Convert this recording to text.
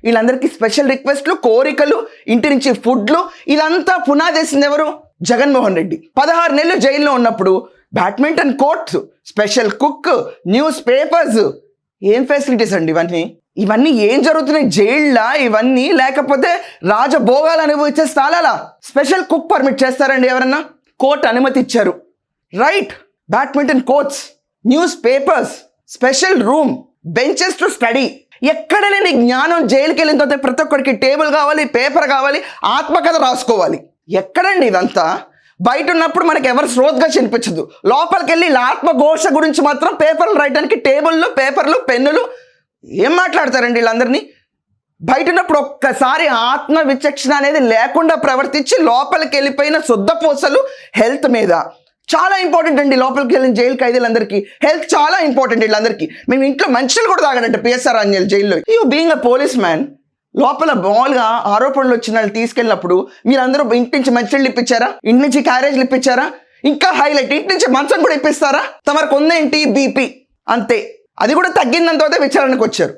వీళ్ళందరికీ స్పెషల్ రిక్వెస్ట్లు, కోరికలు, ఇంటి నుంచి ఫుడ్లు, ఇదంతా పునాదేసింది ఎవరు? జగన్మోహన్ రెడ్డి. 16 నెలలు జైల్లో ఉన్నప్పుడు badminton courts, special cook, news papers, ఏం ఫెసిలిటీస్ అండి ఇవన్నీ? ఇవన్నీ ఏం జరుగుతున్నాయి? జైళ్ళా ఇవన్నీ? లేకపోతే రాజభోగాలు అనుభవించే స్థలాలా? స్పెషల్ కుక్ పర్మిట్ చేస్తారండి ఎవరన్నా? కోర్టు అనుమతి ఇచ్చారు, right? Badminton courts, news papers, special room, benches to study. ఎక్కడ లేని జ్ఞానం జైలుకి వెళ్ళిన తర్వాత ప్రతి ఒక్కరికి టేబుల్ కావాలి, పేపర్ కావాలి, ఆత్మకథ రాసుకోవాలి. ఎక్కడండి ఇదంతా? బయట ఉన్నప్పుడు మనకి ఎవరు శ్రోతగా కనిపించదు, లోపలికి వెళ్ళి ఆత్మఘోష గురించి మాత్రం పేపర్లు రాయడానికి టేబుల్లు, పేపర్లు, పెన్నులు. ఏం మాట్లాడతారండి వీళ్ళందరినీ? బయట ఉన్నప్పుడు ఒక్కసారి ఆత్మ విచక్షణ అనేది లేకుండా ప్రవర్తించి లోపలికి వెళ్ళిపోయిన శుద్ధపూసలు హెల్త్ మీద. చాలా ఇంపార్టెంట్ అండి లోపలికి వెళ్ళిన జైలు ఖైదీలందరికీ హెల్త్ చాలా ఇంపార్టెంట్. వీళ్ళందరికీ మేము ఇంట్లో మంచిలు కూడా తాగడంట పిఎస్ఆర్ అంజల్ జైల్లో. You being a police man, లోపల మామూలుగా ఆరోపణలు వచ్చిన వాళ్ళు తీసుకెళ్ళినప్పుడు మీరందరూ ఇంటి నుంచి మంచిళ్ళు ఇప్పించారా? ఇంటి నుంచి క్యారేజ్లు ఇప్పించారా? ఇంకా హైలైట్, ఇంటి నుంచి మంచం కూడా ఇప్పిస్తారా? తమరికి ఉందేంటి? బీపీ, అంతే. అది కూడా తగ్గిందని తర్వాత విచారణకు వచ్చారు.